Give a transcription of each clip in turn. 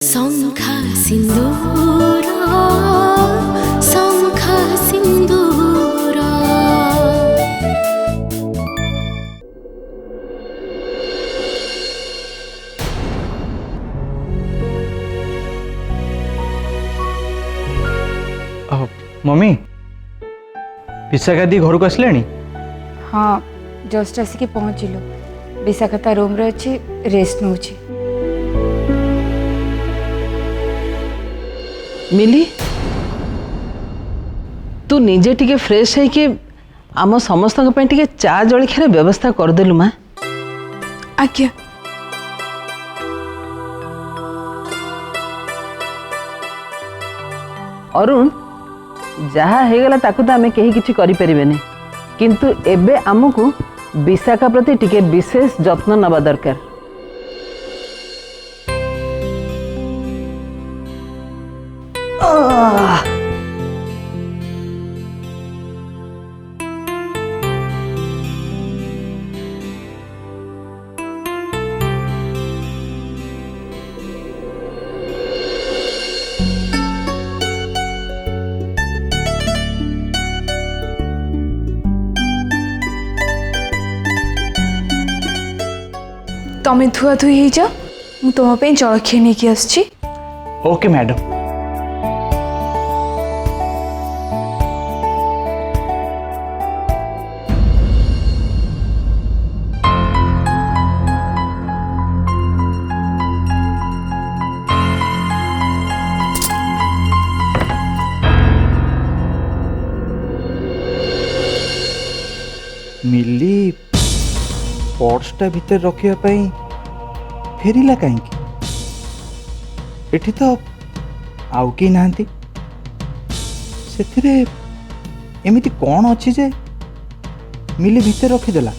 शंखा सिंदूर शंखा सिंदूर। मम्मी विशाखा दी घर को आसले? हाँ जस्ट आसिक पहुँचलु। विशाखा रूम रे अच्छी रेस्ट नौ। मिली तू निजे टिके फ्रेश है कि आम समस्त टिके चा जलखियार व्यवस्था करदेलु माँ। आज्ञा। अरुण जहा हेगला ताकू तो आमे केही किछि करि परिबेनी, किंतु एबे आमको विशाखा प्रति टिके विशेष जत्न नबा दरकार। तमे धुआ धुई हो जाओ, मु तुम जलखिया नहीं आसछि। Okay madam. मिली पर्सटा भीतर रखिया पाई फेरिला कहीं? एठी तो आउ के नांती सेथिरे एमिति कौन अच्छी जे मिली भीतर रखीदेला?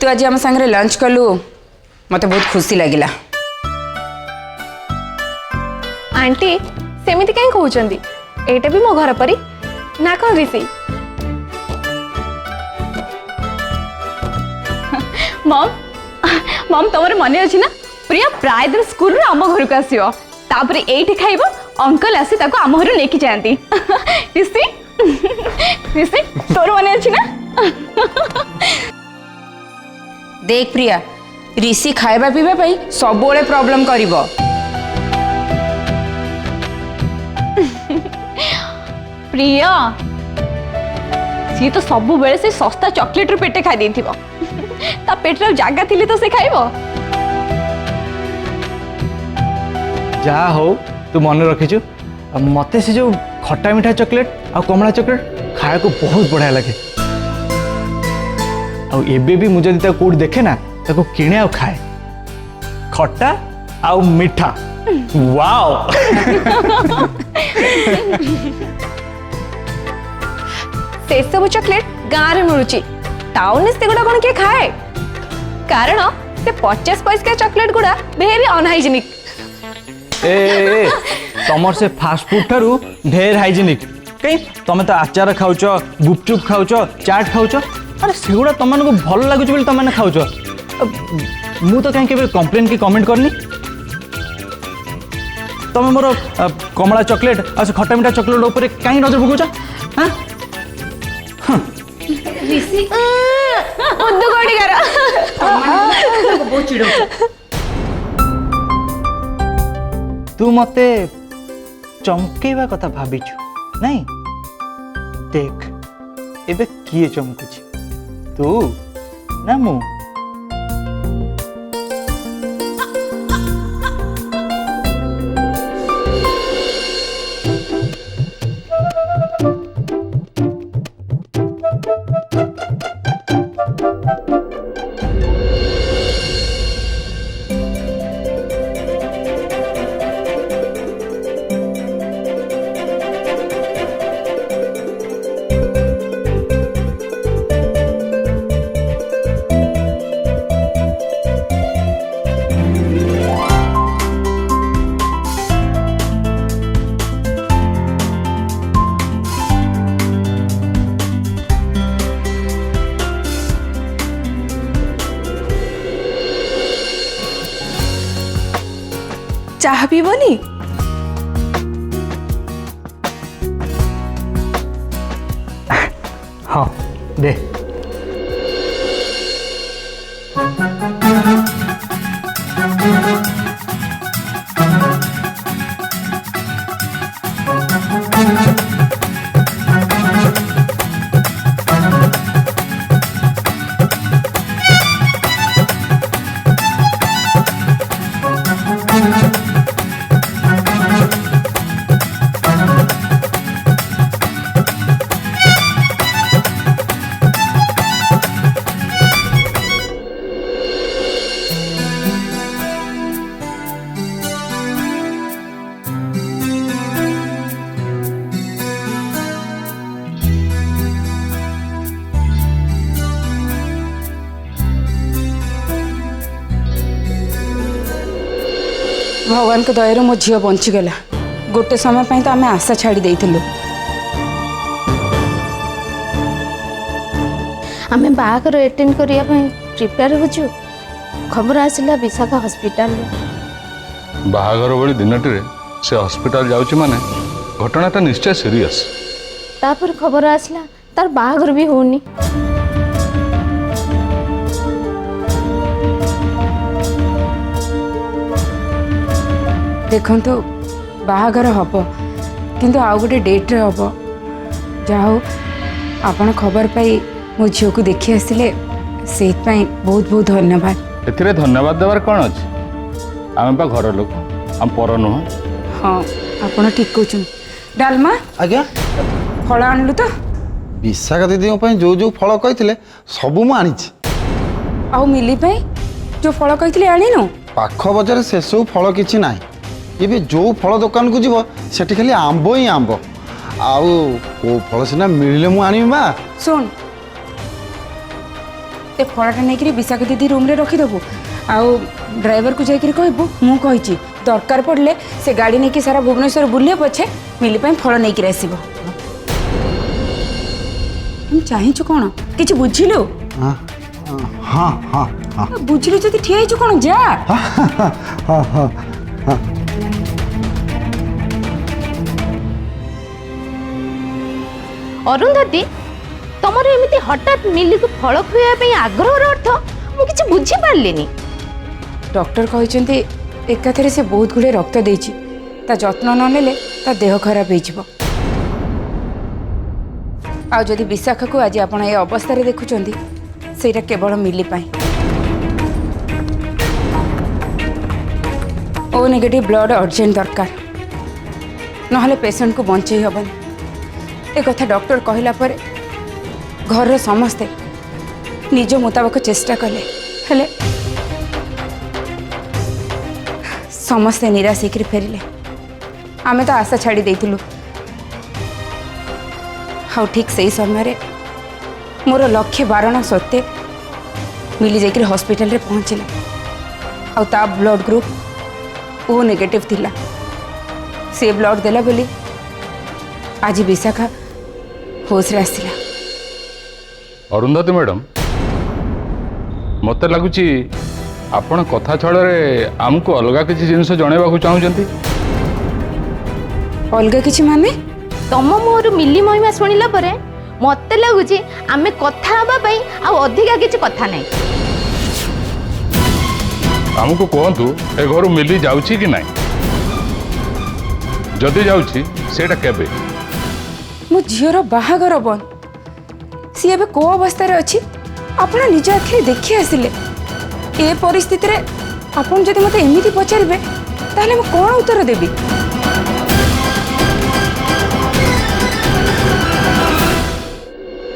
तू आज आम सांगे लंच कलु, मत बहुत खुशी लगिला। आंटी सेमिति कहीं कहउचंदी, एटा भी मो घर परी ना कौन ऋषि। मम मम तमर मने अछि ना, प्रिया प्राय दिन स्कूल रे आम घर को आसीओ, तापरे एठी खाइबो, अंकल आसी ताको आम घर लेके जांती। ऋषि ऋषि तोर मने अछि ना? देख प्रिया, ऋषि खाइबा पीबा पई सब बेले प्रॉब्लम करिवो। प्रिया सी तो सब बेले से सस्ता चॉकलेट रू पेटे खाई देथिबो, ता पेट रे जागा थिली तो से खाइबो। जा हो तू मन रखीचु। मते से जो खट्टा मीठा चॉकलेट आ कमला चॉकलेट खाया को बहुत बढ़िया लगे। आउ एबे भी मुझे जदि कोड देखे ना ताको किणे आ खाए खट्टा आउ मीठा। वाओ। से सब चॉकलेट गाँव में मिलूची, टाउन से गुड़ा कौन किए खाए? कारण से 50 पैसा चॉकलेट गुड़ा वेरी अनहाइजेनिक। ए तमर से फास्ट फूड ठारू ढेर हाइजेनिक कहीं? तमे तो आचार खाउच, गुपचुप खाउच, चाट खाउच, अरे सेगुड़ा तुम को भल लगुच बोली तुम खाऊच। मु तो कहीं कंप्लेन की कमेंट करनी। तुम मोर कमला चॉकलेट आ खट्टा मीठा चॉकलेट ऊपर कहीं नजर पकाउच? हां ऋषि उद्दू कोडी करा बहुत चिड़ो। तू मते चमकेवा कथा भाबिछु नहीं? देख एबे किए चमकुची, तू ना मु? ଚାହା ପିଇବନି? ହଁ ଦେ। भगवान को दया मो झील बंचीगला। गोटे समय पर तो आम आशा छाड़ी देइथिलु। आमे बाहागर अटेंड करिया पई प्रिपेयर होछु। खबर आसिला विशाखा हॉस्पिटल बाहागर बड़ी दिनटी से हॉस्पिटल जाउची माने घटनाटा निश्चय सीरियस। तापर खबर आसिला तार बाहागर भी होनी। देखो तो बाहागर हम किंतु आउ गोटे डेट्रे हम जाओ आपण खबर पाई मो झील को देखी आसिले से बहुत बहुत धन्यवाद। एथिरे धन्यवाद देवार कौन अच्छे? आम बा घर लोक आम पर नुह। हाँ आपण ठीक कहूँ। डालमा आज्ञा फल आणलु तो? विशाखा दीदी जो जो फल कही सबू मु आनी। आउ मिली पाई जो फल कही आनीनु? पाख बजार से सब फल किसी ना। ये जो फल दुकान को जीव सेठी खाली आंब ही आंब आउ को फल सीना मिले मु आनी बा। सुन ए फलटा नहीं विशाखा दीदी रूम रे रखीदेबू। आउ ड्राइवर को जाकर कहबू मु कही दरकार पड़ले से गाड़ी नहीं सारा भुवनेश्वर बुले पछे मिली पाई फल नहीं आसब। हम चाहचु कौन कि बुझिलु? हाँ हाँ हाँ हाँ बुझिलु जदि ठिया हेचु कौन जा। हाँ हाँ हाँ अरुंधति तमर एमिति हठात मिली को फल खुआ आग्रह अर्थ मु किछि बुझी पारलिनी। डॉक्टर कहते एकाथरे से बहुत गुड़े रक्त देछि ता जत्न न नेले ता देह खराब हो। आ जदि विशाखा को आज आपण ए अवस्था रे देखुचंदी सेटा केवल मिली पाई। ओ नेगेटिव ब्लड अर्जेंट दरकार नहले पेशेंट को बंचई हबन। ए कथा डॉक्टर कहला पर घर समस्ते निज मुताबक चेष्टा कले हेले समस्ते निराश होकर फेरिले। आमे तो आशा छाड़ी देइथिलु। हाँ ठीक से ही समय मोर लक्ष्य बारण सत्ते मिली जाकर हॉस्पिटल रे पहुँचला। आ ता ब्लड ग्रुप ओ नेगेटिव थिला। से ब्लड देला बोली आज विशाखा होश रे आसिला। अरुंधति मैडम मत लगुच आपण कथा छड़े आमको अलग किसी जिनस जनवाक चाहूँगी। अलग किछि माने? तम मुहर मिली महिमा शुणिला परे मते लगुची आमे कथा हबा पई आ अधिका किछि कथा नै। आमको कहतु ए घर मिली जाउची कि नहीं? जदि जाउची सेटा केबे? मो झीर बाहागर बन सी एबे को अवस्था रे अछि आपण निज आखिरे देखि आसिले। ए परिस्थिति रे आपण जदि मते एमिति पचारबे ताले म कोन उत्तर देबी?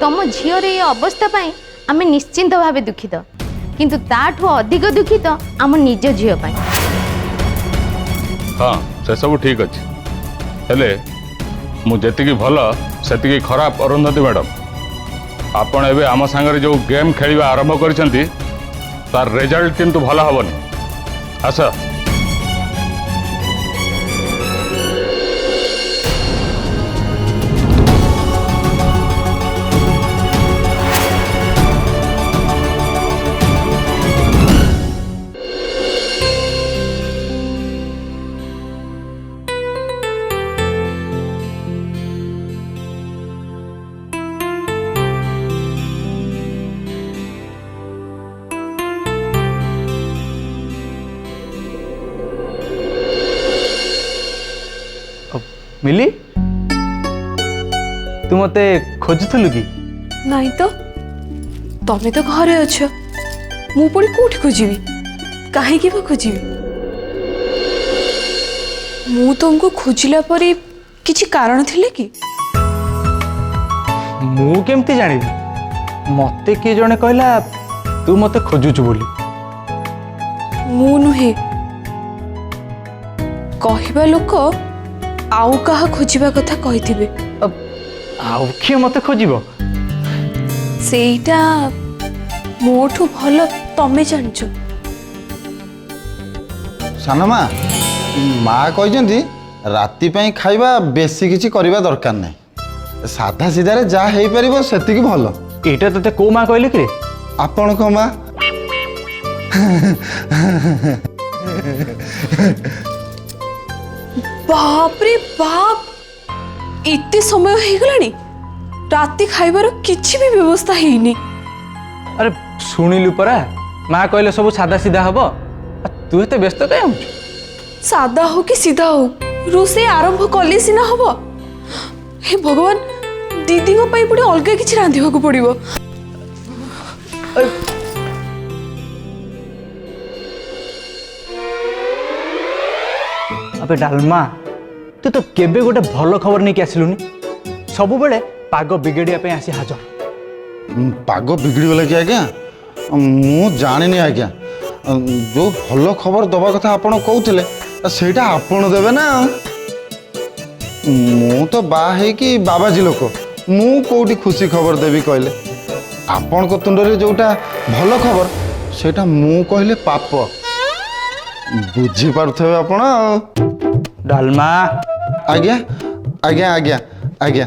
तम झीर ये अवस्था पाई आमे निश्चिंत भावे दुखित किंतु ताठू अधिक दुखित आम निज झील पाई। हाँ से सब ठीक अच्छे हेले मु जेतिकी भल सेतिकी खराब अरुंधति मैडम आपण एबे आम सांगरे जो गेम खेलिबा आरंभ करिसंती तार रिजल्ट किंतु भल हबनी। आस मिली तू मते खोजुथलु कि ନାଇଁ ତ ତମେ ତ ଘରେ ଅଛ ମୁଁ ପୁଣି କୋଉଠି ଖୋଜିବି କାହିଁକି ବା ଖୋଜିବି ମୁଁ ତମକୁ ଖୋଜିଲା ପରେ କିଛି କାରଣ ଥିଲେ କି मु केमती जानिबी मते किए जणे कहला तू मते खोजुछु बोली ମୁଁ ନୁହେଁ କହିବା ଲୋକ ଆଉ କାହା ଖୋଜିବା କଥା କହିଥିବେ आउ किए मते खोजिबो ସେଇଟା ମୋଠୁ ଭଲ ତମେ ଜାଣିଛ ସାନମା ମା କହିଛନ୍ତି ରାତି ପାଇଁ ଖାଇବା ବେଶୀ କିଛି କରିବା ଦରକାର ନାହିଁ ସାଧା ସିଧାରେ ଯାହା ହେଇପାରିବ ସେତିକି ଭଲ एटा तते को मा कहले कि रे ଆପଣଙ୍କ ମା ବାପରେ ବାପ ଏତେ ସମୟ ହେଇଗଲାଣି ରାତି ଖାଇବାର କିଛି ବି ବ୍ୟବସ୍ଥା ହେଇନି अरे सुनिलु परा माँ कहले सब सादा सीधा हब तू एते व्यस्त काहे होछु सादा हो कि सीधा हो रोषेई आरंभ कले सिना हब हे भगवान दीदी पाई पुणी अलग किसी रांधिबाकू पड़िबो अबे डालमा तू तो केबे गोटे भल खबर नहीं कि आसिलुनी सब बेले पाग बिगेडिया पे आसी हाजर ପାଗ ବିଗିଡ଼ିଗଲା କି ଆଜ୍ଞା ମୁଁ ଜାଣିନି ଆଜ୍ଞା ଯେଉଁ ଭଲ ଖବର ଦେବା କଥା ଆପଣ କହୁଥିଲେ ସେଇଟା ଆପଣ ଦେବେ ନା ମୁଁ ତ ବାହା ହେଇକି ବାବାଜୀ ଲୋକ ମୁଁ କେଉଁଠି ଖୁସି ଖବର ଦେବି କହିଲେ ଆପଣଙ୍କ ତୁଣ୍ଡରେ ଯେଉଁଟା ଭଲ ଖବର ସେଇଟା ମୁଁ କହିଲେ ପାପ ବୁଝିପାରୁଥିବେ ଆପଣ डालमा ଆଜ୍ଞା ଆଜ୍ଞା ଆଜ୍ଞା ଆଜ୍ଞା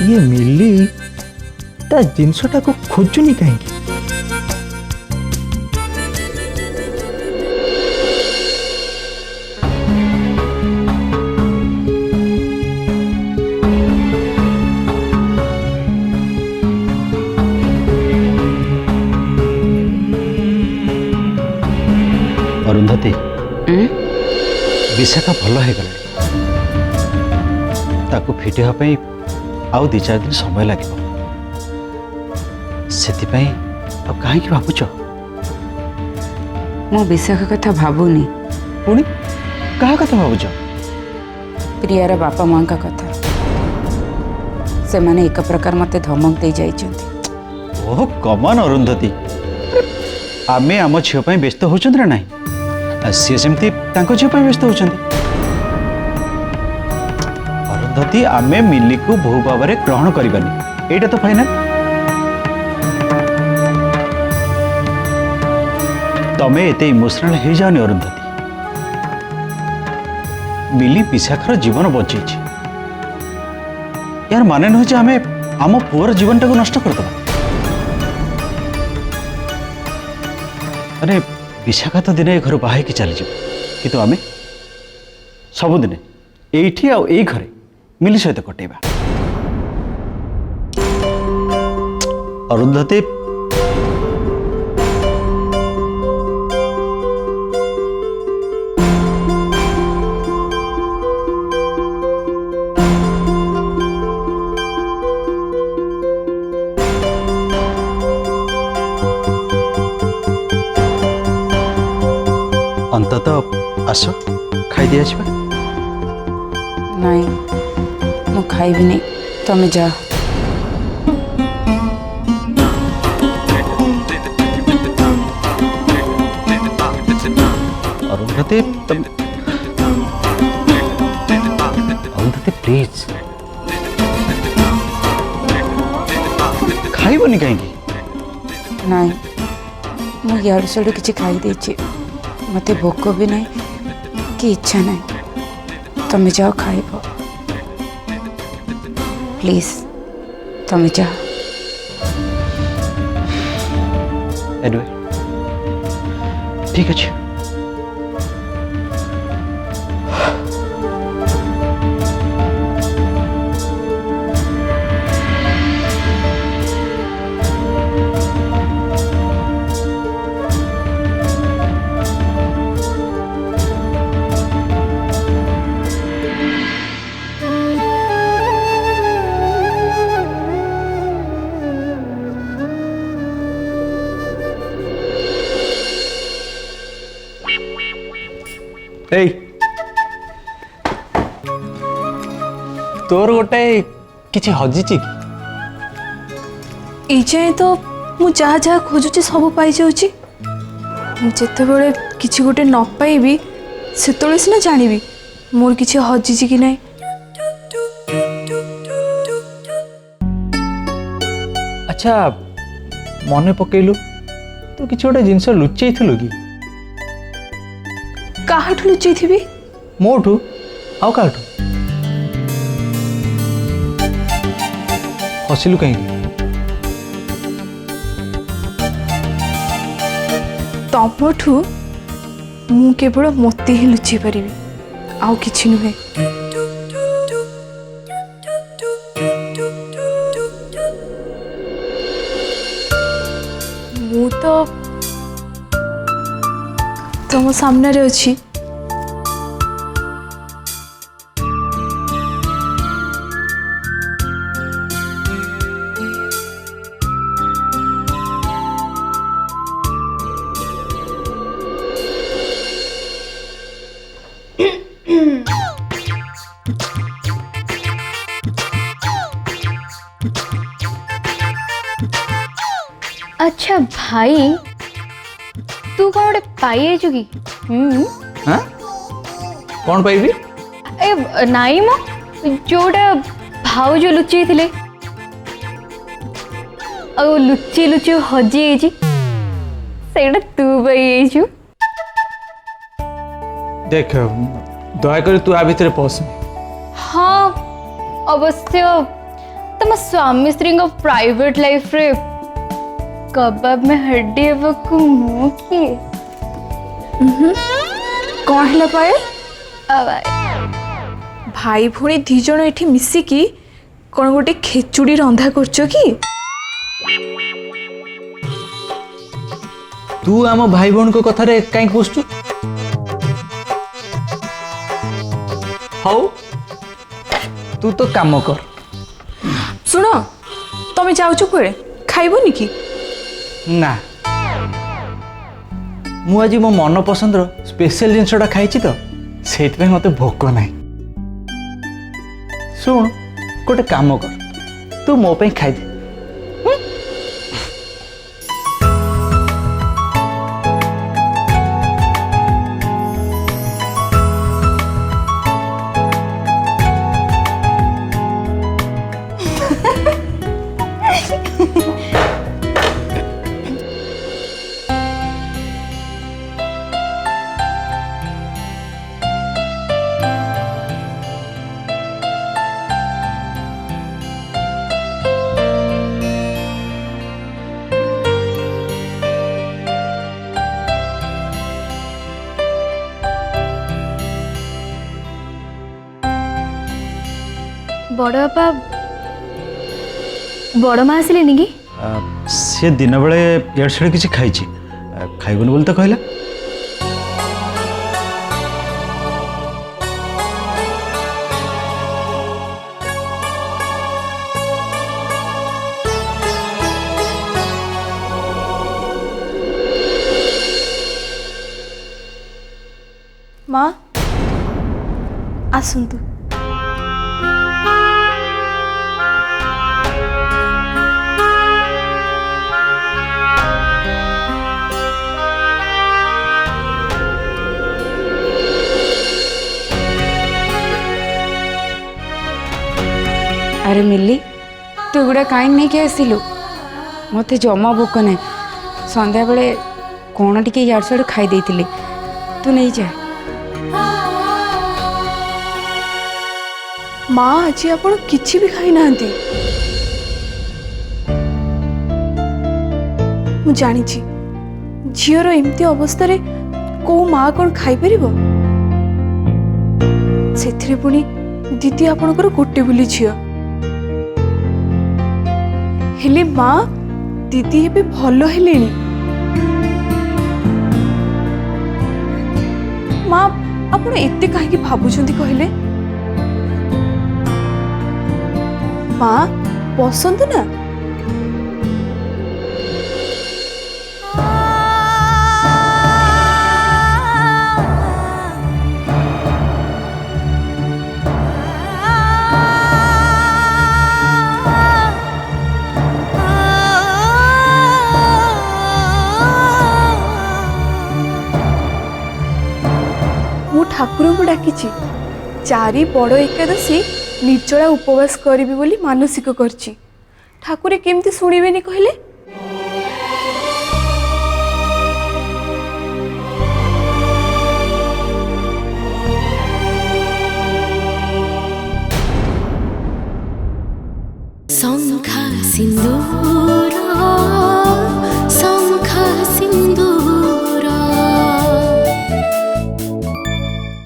ये मिली ता जिनसटा को खोजुनी कहीं अरुंधति विशाखा भल हो गला ताकू फिटिया आउ 2-4 दिन समय लगे से कहीं भावुच ମୁଁ ବିଶାଖା କଥା ଭାବୁନି पुणी क्या कथा भावुच ପ୍ରିୟାର ବାପା ମାଙ୍କ କଥା ସେମାନେ ଏକ ପ୍ରକାର ମୋତେ ଧମକ ଦେଇ ଯାଇଛନ୍ତି ओह कमन अरुंधति आमे आम झील व्यस्त होचंती ना नहीं सी सेमती झील व्यस्त होचंती अरुंधति आमे मिली को बहु भाव में ग्रहण करबानी एटा तो फाइनल तमे एते इमोशनल हो जाओनी अरुंधति मिली विशाखार जीवन बचे यार माने नुह जे आमे आम पुअर जीवन टाको नष्ट करदबा अरे विशाखा तो दिने घर बाहे की चली जाओ किंतु आमे सबुदिने एठी आ एई घरे मिली सहित कटेबा अरुंधति अंततः आस खाई दिया छिबा ନାଇଁ ମୁଁ ଖାଇବିନି ତମେ ଯା अरुंधति अरुंधति प्लीज खाइबनी कहीं ନାଇଁ ମୁଁ ଇଆଡ଼ୁ ସିଆଡ଼ୁ କିଛି ଖାଇ ଦେଇଛି ମୋତେ ଭୋକ ବି ନାହିଁ କି ଇଚ୍ଛା ନାହିଁ ତମେ ଯାଅ ଖାଇବ ପ୍ଲିଜ୍ ତମେ ଯାଅ एडवे ठीक अच्छे ଏଇ ତୋର ଗୋଟେ କିଛି ହଜିଛି କି? এই যাଏ তো ମୁଁ ଯାହା ଯାହା ଖୋଜୁଛି ସବୁ ପାଇଯାଉଛି। ମୁଁ ଯେତେବେଳେ କିଛି ଗୋଟେ ନ ପାଇବି ସେତେବେଳେ ସିନା ଜାଣିବି ମୋର କିଛି ହଜିଛି କି ନାହିଁ। ଆଚ୍ଛା ମନେ ପକେଇଲୁ ତୁ କିଛି ଗୋଟେ ଜିନିଷ ଲୁଚେଇଥିଲୁ କି? କାହାଠୁ ଲୁଚେଇଥିବି? ମୋଠୁ ଆଉ କାହାଠୁ? ହସିଲୁ କାହିଁକି? ତମଠୁ ମୁଁ କେବଳ ମୋତେ ହିଁ ଲୁଚେଇ ପାରିବି, ଆଉ କିଛି ନୁହେଁ। ମୁଁ ତ ତମ ସାମ୍ନାରେ ଅଛି। अच्छा भाई तू कौन गोटे पाई कि? हाँ कौन पाइबी? ए नाई मो जोटा भाउज लुचि थिले आ लुचि लुचि हजी सेटा तू पाई। देख दयाकर तू आ भितर पस। हाँ अवश्य तुम स्वामी स्त्री प्राइवेट लाइफ रे कबाब में हड्डी को मुँह किए कौन है पायल? भाई भूणी दी जण एठी मिसिकी कौन गोटे खेचुड़ी रंधा करछ कि? तू आम भाई बहन को कथा रे काई पुछछु? हाउ तू तो काम कर। सुनो तमे जाउछु कुए खाइबोनी कि? ना मु आज मो मन पसंद स्पेशल जिनसटा खाई तो से मत भोक ना। शुण गोटे काम कर तू मो पे खाई बड़ बापा बड़ माँ आसिले कि? से दिन बेले इड़ सिड़ किसी खाई खाइबन बोली तो कहला। माँ आसंतु। अरे मिली तू एगुड़ा कहीं नहीं कि आसिलु मत जमा भोक ना संध्या बेले कौन टी यार साड़ खाई देती तू नहीं जा। माँ आज आप किसी भी खाई ना मु जानी झीर एमती अवस्था रे को माँ कौन खाई पार से पुणी दीदी आपणकर गोटे बोली झी हेले माँ दीदी ए भल हेले माँ आप एते कहीं भावुं कहले माँ पसंद ना डाकिछि चारि बड़ एकादशी निर्जला उपवास करिबि बोली मानसिक करछि ठाकुरे केमती शुणिबेनी कहले शंखा सिंदूर